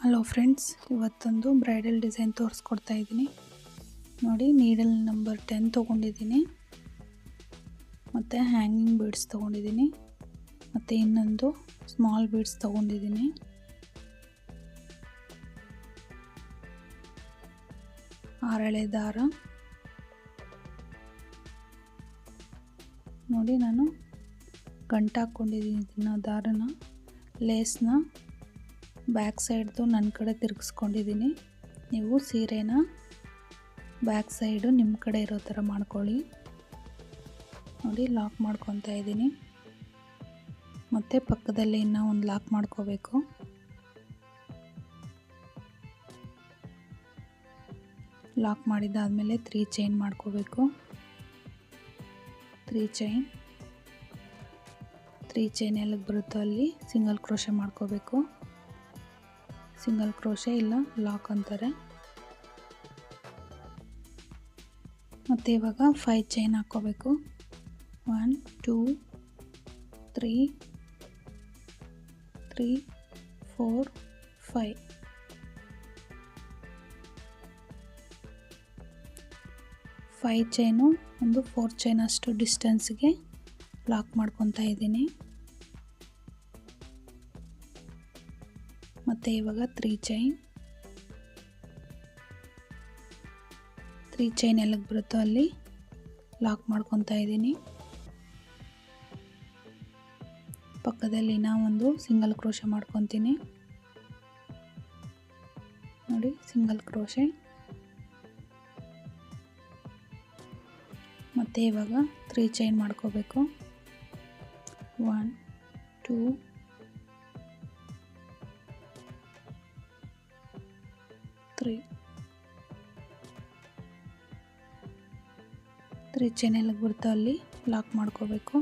Hello friends, ಇವತ್ತೊಂದು bridal design ತೋರಿಸ್ಕೊಡ್ತಾ ಇದ್ದೀನಿ. ನೋಡಿ, ನೀಡಲ್ ನಂಬರ್ 10 ತೊಗೊಂಡಿದ್ದೀನಿ, ಮತ್ತು ಹ್ಯಾಂಗಿಂಗ್ ಬೀಡ್ಸ್ ತೊಗೊಂಡಿದ್ದೀನಿ, ಮತ್ತು ಇನ್ನೊಂದು ಸ್ಮಾಲ್ ಬೀಡ್ಸ್ ತೊಗೊಂಡಿದ್ದೀನಿ. ಆರಳೆ ದಾರ. ನೋಡಿ, ನಾನು ಗಂಟು ಹಾಕ್ಕೊಂಡಿದ್ದೀನಿ ಇದನ್ನು ದಾರನ. ಲೇಸ್ನ ಬ್ಯಾಕ್ ಸೈಡ್ದು ನನ್ನ ಕಡೆ ತಿರುಗಿಸ್ಕೊಂಡಿದ್ದೀನಿ. ನೀವು ಸೀರೆನ ಬ್ಯಾಕ್ ಸೈಡು ನಿಮ್ಮ ಕಡೆ ಇರೋ ಥರ ಮಾಡ್ಕೊಳ್ಳಿ. ನೋಡಿ, ಲಾಕ್ ಮಾಡ್ಕೊತಾ ಇದ್ದೀನಿ. ಮತ್ತು ಪಕ್ಕದಲ್ಲಿ ಇನ್ನೂ ಒಂದು ಲಾಕ್ ಮಾಡ್ಕೋಬೇಕು. ಲಾಕ್ ಮಾಡಿದ್ದಾದಮೇಲೆ 3 ಚೈನ್ ಮಾಡ್ಕೋಬೇಕು. 3 ಚೈನ್ ಎಲ್ಲಿಗೆ ಬರುತ್ತೋ ಅಲ್ಲಿ ಸಿಂಗಲ್ ಕ್ರೋಶೆ ಮಾಡ್ಕೋಬೇಕು. ಸಿಂಗಲ್ ಕ್ರೋಶೆ ಇಲ್ಲ ಲಾಕ್ ಅಂತಾರೆ. ಮತ್ತು ಇವಾಗ 5 ಚೈನ್ ಹಾಕ್ಕೋಬೇಕು. 1 2 3 4 5. 5 ಚೈನು ಒಂದು 4 ಚೈನ್ ಅಷ್ಟು ಡಿಸ್ಟೆನ್ಸ್ಗೆ ಲಾಕ್ ಮಾಡ್ಕೊತಾ ಇದ್ದೀನಿ. ಮತ್ತು ಇವಾಗ 3 ಚೈನ್ ಎಲ್ಲಿಗೆ ಬರುತ್ತೋ ಅಲ್ಲಿ ಲಾಕ್ ಮಾಡ್ಕೊತಾ ಇದ್ದೀನಿ. ಪಕ್ಕದಲ್ಲಿ ನಾವು ಒಂದು ಸಿಂಗಲ್ ಕ್ರೋಶೆ ಮಾಡ್ಕೊತೀನಿ. ನೋಡಿ, ಸಿಂಗಲ್ ಕ್ರೋಶೆ. ಮತ್ತು ಇವಾಗ 3 ಚೈನ್ ಮಾಡ್ಕೋಬೇಕು. 1 2 3 ಚೈನ್ ಎಲ್ಲಿಗೆ ಬರುತ್ತೋ ಅಲ್ಲಿ ಲಾಕ್ ಮಾಡ್ಕೋಬೇಕು.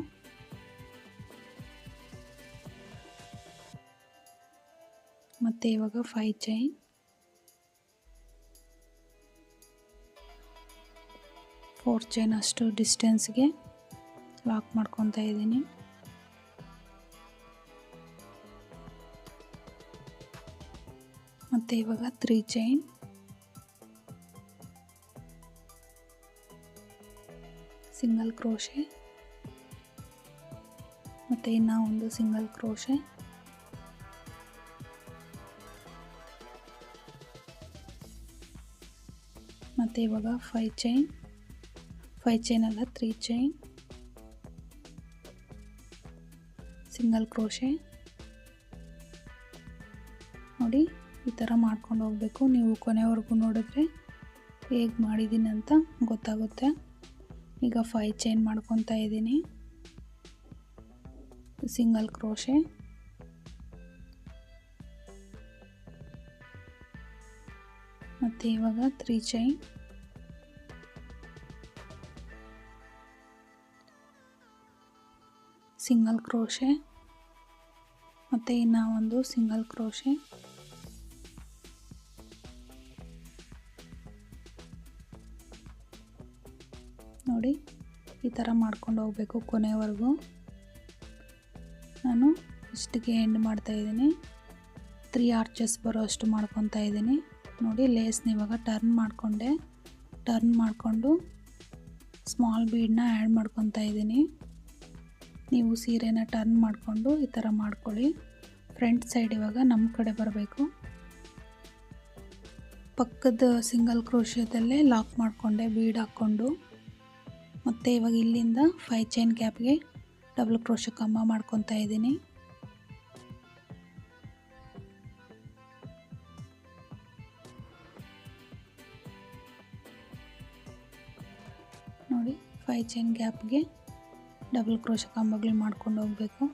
ಮತ್ತು ಇವಾಗ 5 ಚೈನ್. 4 ಚೈನ್ ಅಷ್ಟು ಡಿಸ್ಟೆನ್ಸ್ಗೆ ಲಾಕ್ ಮಾಡ್ಕೊತಾ ಇದ್ದೀನಿ. ಮತ್ತು ಇವಾಗ 3 ಚೈನ್. ಸಿಂಗಲ್ ಕ್ರೋಶೆ ಮತ್ತು ಇನ್ನೂ ಒಂದು ಸಿಂಗಲ್ ಕ್ರೋಶೆ. ಮತ್ತು ಇವಾಗ 5 ಚೈನ್. 5 ಚೈನ್ ಅಲ್ಲ, 3 ಚೈನ್. Single crochet. ನೋಡಿ, ಈ ಥರ ಮಾಡ್ಕೊಂಡು ಹೋಗಬೇಕು. ನೀವು ಕೊನೆವರೆಗೂ ನೋಡಿದ್ರೆ ಹೇಗೆ ಮಾಡಿದ್ದೀನಿ ಅಂತ ಗೊತ್ತಾಗುತ್ತೆ. ಈಗ 5 ಚೈನ್ ಮಾಡ್ಕೊತಾ ಇದ್ದೀನಿ. Single crochet. ಮತ್ತು ಇವಾಗ 3 ಚೈನ್. ಸಿಂಗಲ್ ಕ್ರೋಶೆ ಮತ್ತು ಇನ್ನೂ ಒಂದು ಸಿಂಗಲ್ ಕ್ರೋಶೆ. ನೋಡಿ, ಈ ಥರ ಮಾಡ್ಕೊಂಡು ಹೋಗಬೇಕು ಕೊನೆವರೆಗೂ. ನಾನು ಇಷ್ಟಿಗೆ ಎಂಡ್ ಮಾಡ್ತಾಯಿದ್ದೀನಿ. 3 ಆರ್ಚಸ್ ಬರೋ ಅಷ್ಟು ಮಾಡ್ಕೊತಾ ಇದ್ದೀನಿ. ನೋಡಿ, ಲೇಸ್ನ ಇವಾಗ ಟರ್ನ್ ಮಾಡಿಕೊಂಡು ಸ್ಮಾಲ್ ಬೀಡನ್ನ ಆ್ಯಡ್ ಮಾಡ್ಕೊತಾ ಇದ್ದೀನಿ. ನೀವು ಸೀರೆನ ಟರ್ನ್ ಮಾಡಿಕೊಂಡು ಈ ಥರ ಮಾಡ್ಕೊಳ್ಳಿ. ಫ್ರಂಟ್ ಸೈಡ್ ಇವಾಗ ನಮ್ಮ ಕಡೆ ಬರಬೇಕು. ಪಕ್ಕದ ಸಿಂಗಲ್ ಕ್ರೋಶದಲ್ಲೇ ಲಾಕ್ ಮಾಡಿಕೊಂಡೆ ಬೀಡ್ ಹಾಕ್ಕೊಂಡು. ಮತ್ತು ಇವಾಗ ಇಲ್ಲಿಂದ 5 ಚೈನ್ ಗ್ಯಾಪ್ಗೆ ಡಬಲ್ ಕ್ರೋಶೆ ಕಂಬ ಮಾಡ್ಕೊತಾ ಇದ್ದೀನಿ. ನೋಡಿ, 5 ಚೈನ್ ಗ್ಯಾಪ್ಗೆ ಡಬಲ್ ಕ್ರೋಶೆ ಕಂಬಗಳು ಮಾಡ್ಕೊಂಡು ಹೋಗಬೇಕು.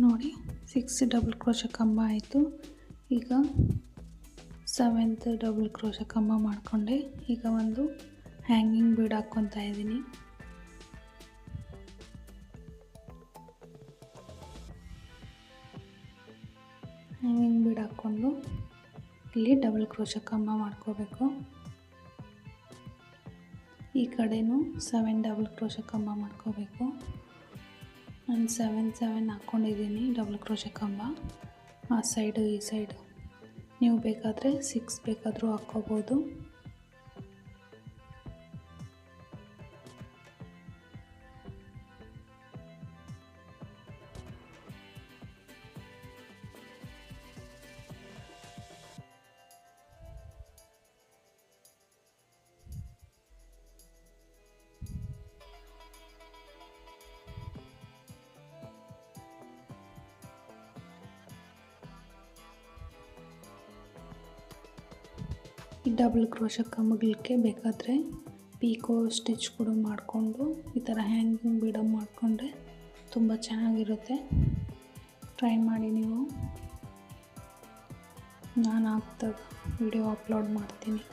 ನೋಡಿ, 6 ಡಬಲ್ ಕ್ರೋಶೆ ಕಂಬ ಆಯಿತು. ಈಗ 7th ಡಬಲ್ ಕ್ರೋಶೆ ಕಂಬ ಮಾಡಿಕೊಂಡೆ. ಈಗ ಒಂದು ಹ್ಯಾಂಗಿಂಗ್ ಬೀಡ್ ಹಾಕ್ಕೊತಾ ಇದ್ದೀನಿ. ಹ್ಯಾಂಗಿಂಗ್ ಬೀಡ್ ಹಾಕ್ಕೊಂಡು ಇಲ್ಲಿ ಡಬಲ್ ಕ್ರೋಶೆ ಕಂಬ ಮಾಡ್ಕೋಬೇಕು. ಈ ಕಡೆನೂ 7 ಡಬಲ್ ಕ್ರೋಶೆ ಕಂಬ ಮಾಡ್ಕೋಬೇಕು. ನಾನು 7 ಹಾಕ್ಕೊಂಡಿದ್ದೀನಿ ಡಬಲ್ ಕ್ರೋಶೆ ಕಂಬ, ಆ ಸೈಡು ಈ ಸೈಡು. ನೀವು ಬೇಕಾದರೆ 6 ಬೇಕಾದರೂ ಹಾಕ್ಕೋಬೋದು. ಈ ಡಬಲ್ ಕ್ರೋಶೆ ಕಂಬಗಳಿಗೆ ಬೇಕಾದರೆ ಪೀಕೋ ಸ್ಟಿಚ್ ಕೂಡ ಮಾಡಿಕೊಂಡು ಈ ಥರ ಹ್ಯಾಂಗಿಂಗ್ ಬೀಡೋ ಮಾಡಿಕೊಂಡ್ರೆ ತುಂಬ ಚೆನ್ನಾಗಿರುತ್ತೆ. ಟ್ರೈ ಮಾಡಿ ನೀವು. ನಾನು ಹಾಕ್ದಾಗ ವಿಡಿಯೋ ಅಪ್ಲೋಡ್ ಮಾಡ್ತೀನಿ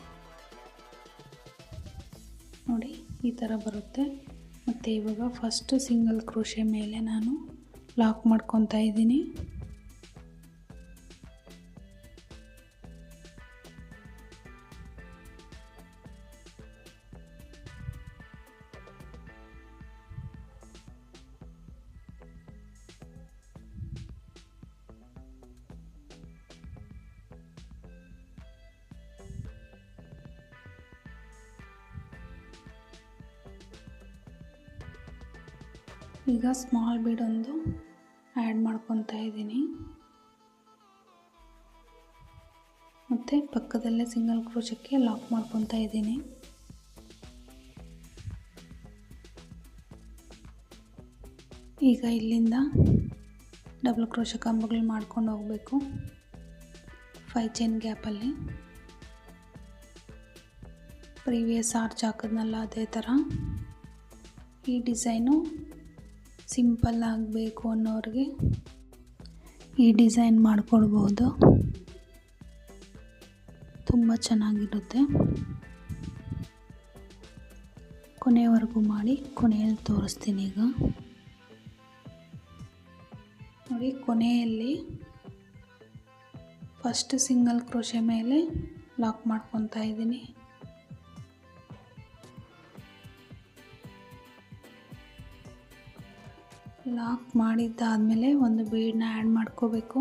ನೋಡಿ, ಈ ಥರ ಬರುತ್ತೆ. ಮತ್ತು ಇವಾಗ ಫಸ್ಟ್ ಸಿಂಗಲ್ ಕ್ರೋಶೆ ಮೇಲೆ ನಾನು ಲಾಕ್ ಮಾಡ್ಕೊತಾ ಇದ್ದೀನಿ. ಈಗ ಸ್ಮಾಲ್ ಬೀಡ್ ಒಂದು ಆ್ಯಡ್ ಮಾಡ್ಕೊತಾ ಇದ್ದೀನಿ. ಮತ್ತು ಪಕ್ಕದಲ್ಲೇ ಸಿಂಗಲ್ ಕ್ರೋಶಕ್ಕೆ ಲಾಕ್ ಮಾಡ್ಕೊತಾ ಇದ್ದೀನಿ. ಈಗ ಇಲ್ಲಿಂದ ಡಬಲ್ ಕ್ರೋಶೆ ಕಂಬಗಳು ಮಾಡ್ಕೊಂಡು ಹೋಗಬೇಕು 5 ಚೈನ್ ಗ್ಯಾಪಲ್ಲಿ. ಪ್ರೀವಿಯಸ್ ಆರ್ಚ್ ಹಾಕಿದ್ನಲ್ಲ ಅದೇ ಥರ. ಈ ಡಿಸೈನು ಸಿಂಪಲ್ ಆಗಬೇಕು ಅನ್ನೋರಿಗೆ ಈ ಡಿಸೈನ್ ಮಾಡಿಕೊಡ್ಬೋದು, ತುಂಬ ಚೆನ್ನಾಗಿರುತ್ತೆ. ಕೊನೆಯವರೆಗೂ ಮಾಡಿ ಕೊನೆಯಲ್ಲಿ ತೋರಿಸ್ತೀನಿ. ಈಗ ನೋಡಿ, ಕೊನೆಯಲ್ಲಿ ಫಸ್ಟ್ ಸಿಂಗಲ್ ಕ್ರೋಶೆ ಮೇಲೆ ಲಾಕ್ ಮಾಡ್ಕೊತಾ ಇದ್ದೀನಿ. ಲಾಕ್ ಮಾಡಿದ್ದಾದಮೇಲೆ ಒಂದು ಬೀಡನ್ನ ಆ್ಯಡ್ ಮಾಡ್ಕೋಬೇಕು.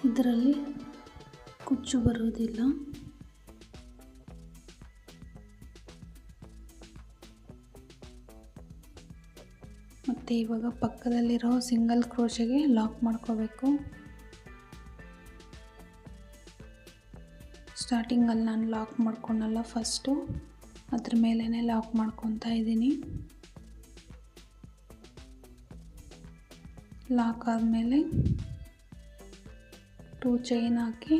ಇದರಲ್ಲಿ ಕುಚ್ಚು ಬರೋದಿಲ್ಲ. ಮತ್ತು ಇವಾಗ ಪಕ್ಕದಲ್ಲಿರೋ ಸಿಂಗಲ್ ಕ್ರೋಶೆಗೆ ಲಾಕ್ ಮಾಡ್ಕೋಬೇಕು. ಸ್ಟಾರ್ಟಿಂಗಲ್ಲಿ ನಾನು ಲಾಕ್ ಮಾಡ್ಕೊಂಡಲ್ಲ ಫಸ್ಟು, ಅದ್ರ ಮೇಲೇ ಲಾಕ್ ಮಾಡ್ಕೊತಾ ಇದ್ದೀನಿ. ಲಾಕ್ ಆದಮೇಲೆ 2 ಚೈನ್ ಹಾಕಿ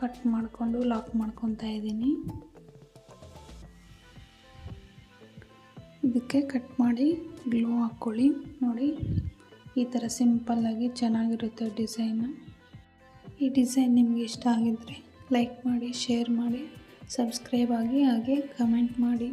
ಕಟ್ ಮಾಡಿಕೊಂಡು ಲಾಕ್ ಮಾಡ್ಕೊತಾ ಇದ್ದೀನಿ. ಇದಕ್ಕೆ ಕಟ್ ಮಾಡಿ ಗ್ಲೂ ಹಾಕ್ಕೊಳ್ಳಿ. ನೋಡಿ, ಈ ಥರ ಸಿಂಪಲ್ಲಾಗಿ ಚೆನ್ನಾಗಿರುತ್ತೆ ಡಿಸೈನು. ಈ ಡಿಸೈನ್ ನಿಮಗೆ ಇಷ್ಟ ಆಗಿದ್ದರೆ ಲೈಕ್ ಮಾಡಿ, ಶೇರ್ ಮಾಡಿ, ಸಬ್ಸ್ಕ್ರೈಬ್ ಆಗಿ, ಹಾಗೆ ಕಮೆಂಟ್ ಮಾಡಿ.